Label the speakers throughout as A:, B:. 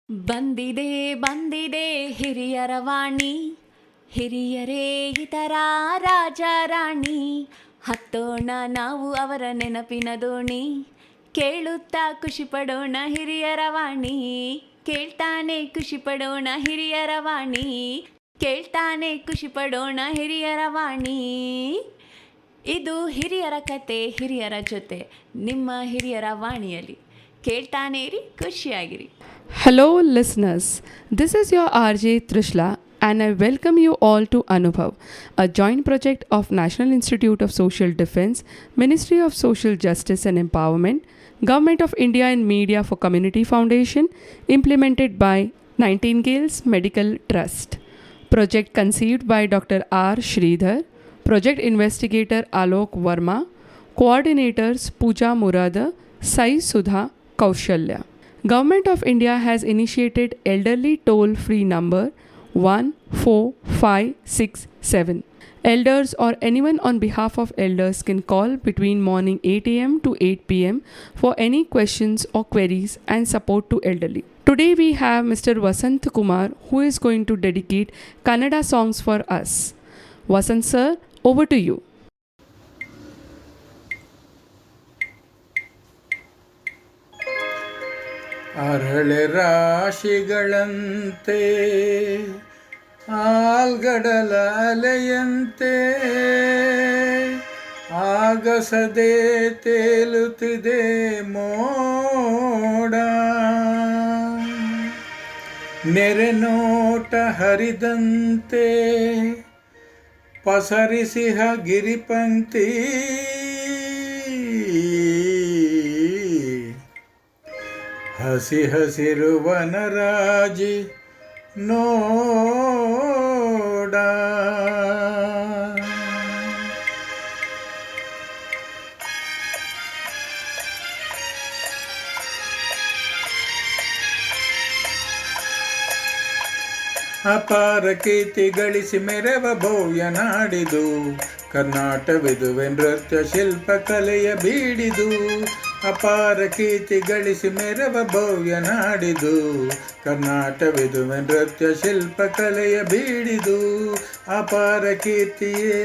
A: ಬಂದಿದೆ ಬಂದಿದೆ ಹಿರಿಯರ ವಾಣಿ, ಹಿರಿಯರೇ ಇತರ ರಾಜ ರಾಣಿ. ಹತ್ತೋಣ ನಾವು ಅವರ ನೆನಪಿನ ದೋಣಿ, ಕೇಳುತ್ತಾ ಖುಷಿ ಪಡೋಣ ಹಿರಿಯರ ವಾಣಿ. ಕೇಳ್ತಾನೆ ಖುಷಿ ಪಡೋಣ ಹಿರಿಯರ ವಾಣಿ, ಕೇಳ್ತಾನೆ ಖುಷಿ ಪಡೋಣ ಹಿರಿಯರ ವಾಣಿ. ಇದು ಹಿರಿಯರ ಕತೆ ಹಿರಿಯರ ಜೊತೆ, ನಿಮ್ಮ ಹಿರಿಯರ ವಾಣಿಯಲ್ಲಿ. ಕೇಳ್ತಾನೆ ಇರಿ, ಖುಷಿಯಾಗಿರಿ.
B: Hello listeners, this is your RJ Trishla and I welcome you all to Anubhav, a joint project of National Institute of Social Defense, Ministry of Social Justice and Empowerment, Government of India and Media for Community Foundation, implemented by Nightingale's Medical Trust. Project conceived by Dr. R. Sridhar, Project Investigator Alok Verma, Coordinators Pooja Murada, Sai Sudha Kaushalya. Government of India has initiated elderly toll-free number 14567. Elders or anyone on behalf of elders can call between morning 8 a.m. to 8 p.m. for any questions or queries and support to elderly. Today we have Mr. Vasant Kumar who is going to dedicate Kannada songs for us. Vasant sir, over to you.
C: ಅರಳೆ ರಾಶಿಗಳಂತೆ ಆಲ್ಗಡಲ ಅಲೆಯಂತೆ ಆಗಸದೆ ತೇಲುತ್ತಿದೆ ಮೋಡ, ನೆರೆನೋಟ ಹರಿದಂತೆ ಪಸರಿಸಿಹ ಗಿರಿಪಂಕ್ತಿ, ಹಸಿ ಹಸಿರು ವನರಾಜಿ ನೋಡ. ಅಪಾರ ಕೀರ್ತಿ ಗಳಿಸಿ ಮೆರವ ಭವ್ಯ ನಾಡಿದು, ಕರ್ನಾಟವಿದುವೆ ನೃತ್ಯ ಶಿಲ್ಪ ಕಲೆಯ ಬೀಡಿದು. ಅಪಾರ ಕೀರ್ತಿ ಗಳಿಸಿ ಮೆರವ ಭವ್ಯ ನಾಡಿದು, ಕರ್ನಾಟವಿದುವೆ ನೃತ್ಯ ಶಿಲ್ಪ ಕಲೆಯ ಬೀಡಿದು. ಅಪಾರ ಕೀರ್ತಿಯೇ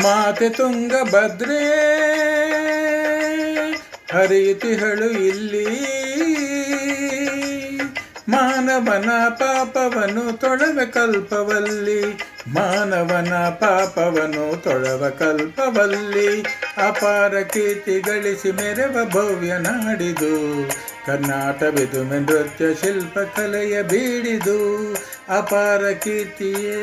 C: ಮಾತೆ ತುಂಗಭದ್ರೆ ಹರಿಯುತ್ತಿಹಳು ಇಲ್ಲಿ, ಮಾನವನ ಪಾಪವನ್ನು ತೊಳವ ಕಲ್ಪವಲ್ಲಿ, ಮಾನವನ ಪಾಪವನ್ನು ತೊಳವ ಕಲ್ಪವಲ್ಲಿ. ಅಪಾರ ಕೀರ್ತಿ ಗಳಿಸಿ ಮೆರವ ಭವ್ಯ ನಾಡಿದು, ಕರ್ನಾಟವಿದುವೆ ನೃತ್ಯ ಶಿಲ್ಪ ಕಲೆಯ ಬೀಡಿದು. ಅಪಾರ ಕೀರ್ತಿಯೇ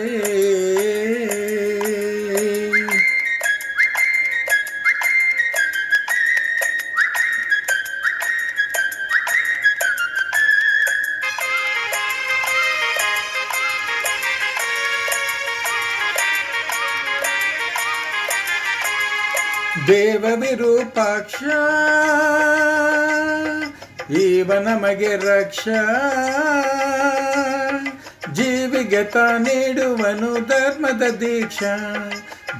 C: ದೇವ ವಿರೂಪಾಕ್ಷ ಈವ ನಮಗೆ ರಕ್ಷ, ಜೀವಿಗೆ ತಾ ನೀಡುವನು ಧರ್ಮದ ದೀಕ್ಷಾ,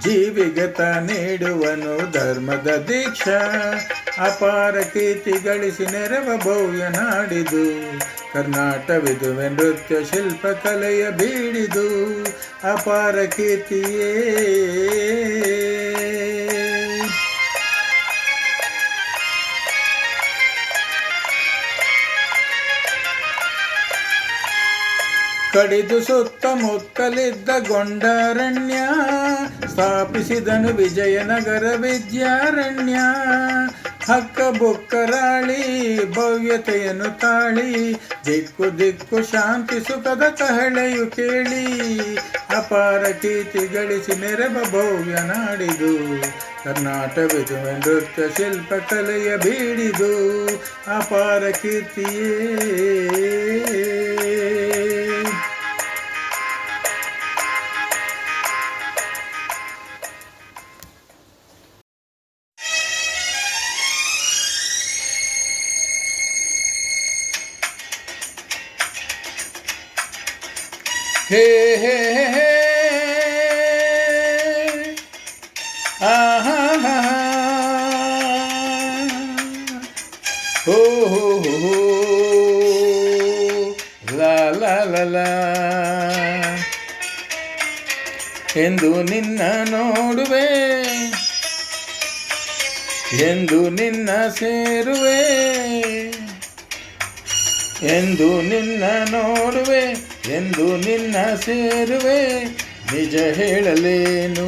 C: ಜೀವಿಗೆ ತಾ ನೀಡುವನು ಧರ್ಮದ ದೀಕ್ಷಾ. ಅಪಾರ ಕೀರ್ತಿ ಗಳಿಸಿ ನೆರವ ಭವ್ಯ ನಾಡಿದು, ಕರ್ನಾಟವಿದುವೆ ನೃತ್ಯ ಶಿಲ್ಪ ಕಲೆಯ ಬೀಡಿದು. ಅಪಾರ ಕೀರ್ತಿಯೇ ಕಡಿದು ಸುತ್ತಮುತ್ತಲಿದ್ದ ಗೊಂಡಾರಣ್ಯ, ಸ್ಥಾಪಿಸಿದನು ವಿಜಯನಗರ ವಿದ್ಯಾರಣ್ಯ. ಹಕ್ಕ ಬುಕ್ಕರಾಳಿ ಭವ್ಯತೆಯನ್ನು ತಾಳಿ, ದಿಕ್ಕು ದಿಕ್ಕು ಶಾಂತಿ ಸುಖದ ಕಹಳೆಯು ಕೇಳಿ. ಅಪಾರ ಕೀರ್ತಿ ಗಳಿಸಿ ನೆರವ ಭವ್ಯ ನಾಡಿದು, ಕರ್ನಾಟವಿದುವೆ ನೃತ್ಯ ಶಿಲ್ಪ ಕಲೆಯ ಬೀಡಿದು. ಅಪಾರ ಕೀರ್ತಿಯೇ ಹೇ ಹೇ ಹೇ ಆಹಾ ಹೋ ಹೋ ಹೋ ಲಾ ಲಾ ಲಾ ಲಾ ಎಂದು ನಿನ್ನ ನೋಡುವೆ, ಎಂದು ನಿನ್ನ ಸೇರುವೆ, ಎಂದು ನಿನ್ನ ನೋಡುವೆ, ಎಂದು ನಿನ್ನ ಸೇರುವೆ. ನಿಜ ಹೇಳಲೇನು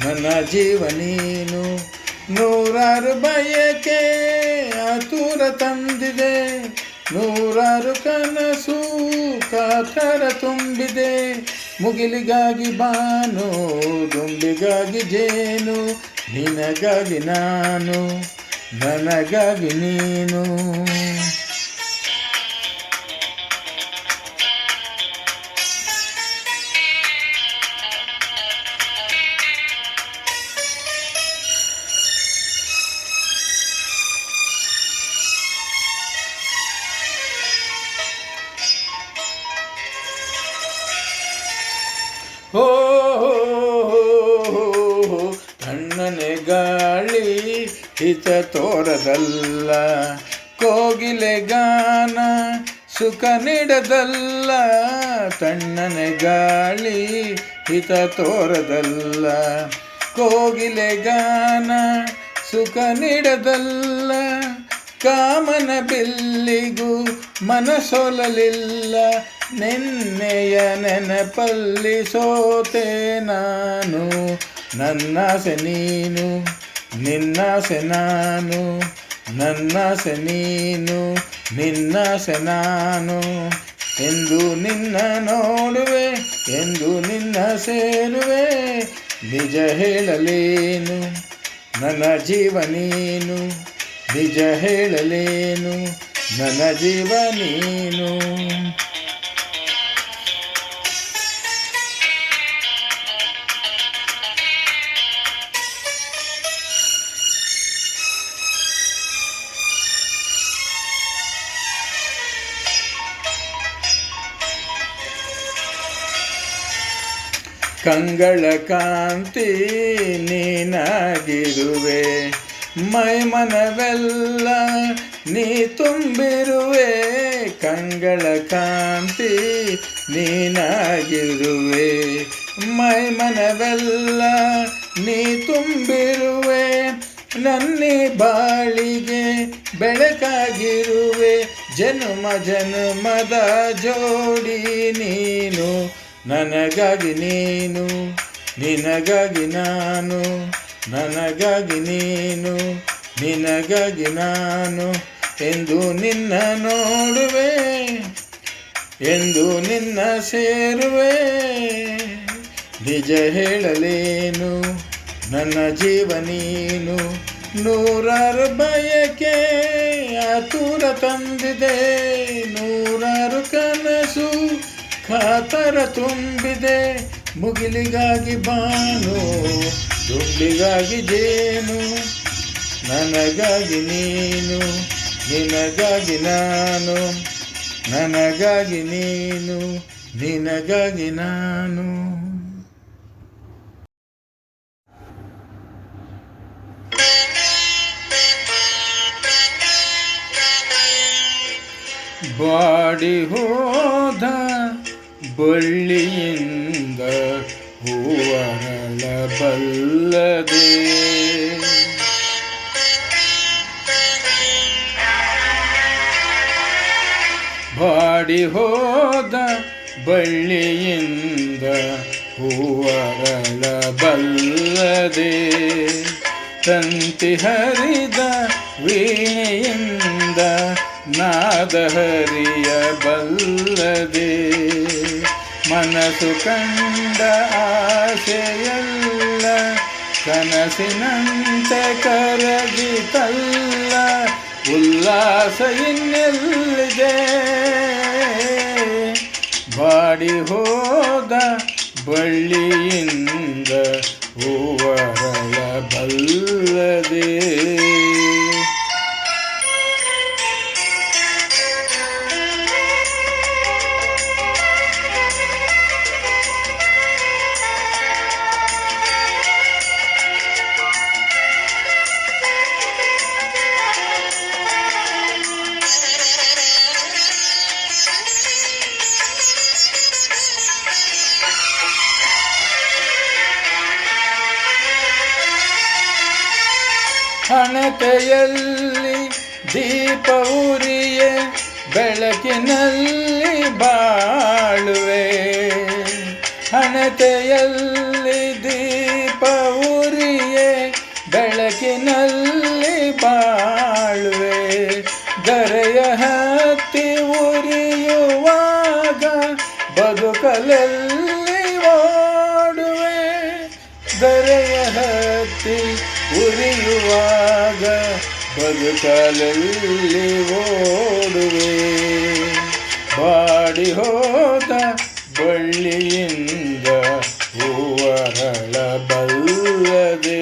C: ನನ್ನ ಜೀವ ನೀನು. ನೂರಾರು ಬಯಕೆ ಆತುರ ತಂದಿದೆ, ನೂರಾರು ಕನಸು ಕಾತರ ತುಂಬಿದೆ. ಮುಗಿಲಿಗಾಗಿ ಬಾನು, ದುಂಬಿಗಾಗಿ ಜೇನು, ನಿನಗಾಗಿ ನಾನು, ನನಗಾಗಿ ನೀನು. ಹೋ ತಣ್ಣನೆ ಗಾಳಿ ಹಿತ ತೋರದಲ್ಲ, ಕೋಗಿಲೆ ಗಾನ ಸುಖ ನೀಡದಲ್ಲ. ತಣ್ಣನೆ ಗಾಳಿ ಹಿತ ತೋರದಲ್ಲ, ಕೋಗಿಲೆ ಗಾನ ಸುಖ ನೀಡದಲ್ಲ. ಕಾಮನ ಬಿಲ್ಲಿಗೂ ಮನಸೊಲಲಿಲ್ಲ, ನಿನ್ನೆಯ ನೆನಪಲ್ಲಿ ಸೋತೆ ನಾನು. ನನ್ನಾಸೆ ನೀನು, ನಿನ್ನಾಸೆ ನಾನು, ನನ್ನಾಸೆ ನೀನು, ನಿನ್ನಾಸೆ ನಾನು. ಎಂದು ನಿನ್ನ ನೋಡುವೆ, ಎಂದು ನಿನ್ನ ಸೇರುವೆ. ನಿಜ ಹೇಳಲೇನು ನನ್ನ ಜೀವ ನೀನು, ನಿಜ ಹೇಳಲೇನು ನನ್ನ ಜೀವ ನೀನು. ಕಂಗಳ ಕಾಂತಿ ನೀನಾಗಿರುವೆ, ಮೈಮನವೆಲ್ಲ ನೀ ತುಂಬಿರುವೆ. ಕಂಗಳ ಕಾಂತಿ ನೀನಾಗಿರುವೆ, ಮೈಮನವೆಲ್ಲ ನೀ ತುಂಬಿರುವೆ. ನನ್ನಿ ಬಾಳಿಗೆ ಬೆಳಕಾಗಿರುವೆ, ಜನುಮ ಜನುಮದ ಜೋಡಿ ನೀನು. ನನಗಾಗಿ ನೀನು, ನಿನಗಾಗಿ ನಾನು, ನನಗಾಗಿ ನೀನು, ನಿನಗಾಗಿ ನಾನು. ಎಂದು ನಿನ್ನ ನೋಡುವೆ, ಎಂದು ನಿನ್ನ ಸೇರುವೆ. ನಿಜ ಹೇಳಲೇನು ನನ್ನ ಜೀವ ನೀನು. ನೂರಾರು ಬಯಕೆ ಆತುರ ತಂದಿದೆ, ನೂರಾರು ಕನಸು ಕಾತರ ತುಂಬಿದೆ. ಮುಗಿಲಿಗಾಗಿ ಬಾನು, ದುಂಬಿಗಾಗಿ ಜೇನು, ನನಗಾಗಿ ನೀನು, ನಿನಗಾಗಿ ನಾನು, ನನಗಾಗಿ ನೀನು, ನಿನಗಾಗಿ ನಾನು. ಬಾಡಿ ಹೋದ ಬಳ್ಳಿಯಿಂದ ಹೂವರಳಬಲ್ಲದೆ, ಬಾಡಿ ಹೋದ ಬಳ್ಳಿಯಿಂದ ಹೂವರಳಬಲ್ಲದೆ. ತಂತಿ ಹರಿದ ವೀಣೆಯಿಂದ ನಾದ ಹರಿಯಬಲ್ಲದೆ. ಮನಸ್ಸು ಕಂಡ ಆಸೆಯಲ್ಲ ಕನಸಿನಂತೆ ಕರಗಿತಲ್ಲ. ಉಲ್ಲಾಸ ಇನ್ನೆಲ್ಲಿದೆ, ಬಾಡಿ ಹೋದ ಬಳ್ಳಿಯಿಂದ ಹೂವರಳಬಲ್ಲದೆ. ಹಣತೆಯಲ್ಲಿ ದೀಪ ಉರಿಯೇ ಬೆಳಕಿನಲ್ಲಿ ಬಾಳುವೆ. ಹಣತೆಯಲ್ಲಿ ದೀಪ ಉರಿಯೇ ಬೆಳಕಿನಲ್ಲಿ ಬಾಳುವೆ. ಧರೆಯ ಹತ್ತಿ ಉರಿಯುವಾಗ ಬದುಕಲಲ್ಲಿ ಓಡುವೆ. ಧರೆಯ ಹತ್ತಿ ಉರಿಯುವಾಗ ಬದುಕಲಲ್ಲಿ ಓಡುವೆ. ಬಾಡಿ ಹೋದ ಬಳ್ಳಿಯಿಂದ ಹೂವರಳಬಲ್ಲದೆ.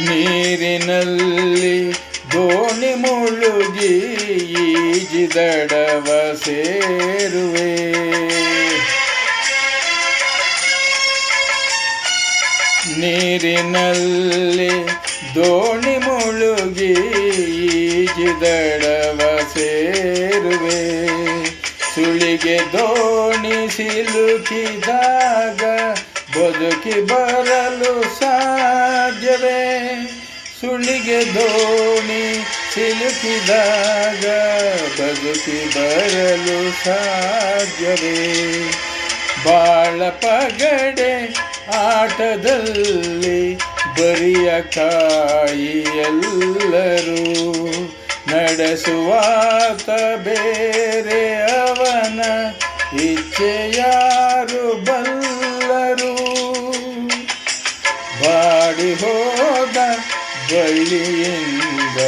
C: ನೀರಿನಲ್ಲಿ ದೋಣಿ ಮುಳುಗಿ ಈಜಿದಡವ ಸೇರುವೆ. ನೀರಿನಲ್ಲಿ ದೋಣಿ ಮುಳುಗಿ ಈಜಿದಡವ ಸೇರುವೆ. ಸುಳಿಗೆ ದೋಣಿ ಸಿಲುಕಿದಾಗ ಬದುಕಿ ಬರಲು ಸಾಧ್ಯವೇ. ಸುಳಿಗೆ ದೋಣಿ ಸಿಲುಕಿದಾಗ ಬದುಕಿ ಬರಲು ಸಾಧ್ಯವೇ. ಬಾಳ ಪಗಡೆ ಆಟದಲ್ಲಿ ಬರಿಯ ಕಾಯಿಯೆಲ್ಲರೂ ನಡೆಸುವಾತ ಬೇರೆ ಅವನ ಇಚ್ಛೆ ಯಾರು ಬಲ್ಲರು. ಬಾಡಿ ಹೋದ ಬಳ್ಳಿಯಿಂದ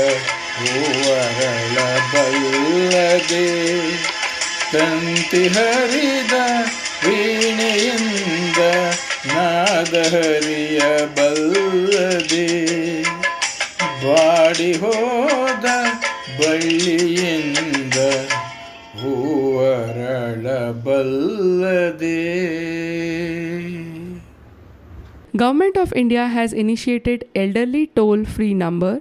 C: ಹೂವರಳ ಬಲ್ಲದೆ. ತಂತಿ ಹರಿದ ವೀಣೆಯಿಂದ ನಾದ ಹರಿಯ ಬಲ್ಲದೆ. ಬಾಡಿ ಹೋದ ಬಳ್ಳಿಯಿಂದ ಹೂವರಳ ಬಲ್ಲದೆ.
B: Government of India has initiated elderly toll-free number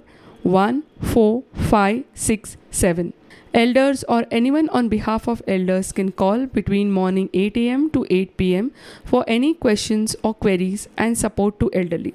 B: 14567. Elders or anyone on behalf of elders can call between morning 8 a.m. to 8 p.m. for any questions or queries and support to elderly.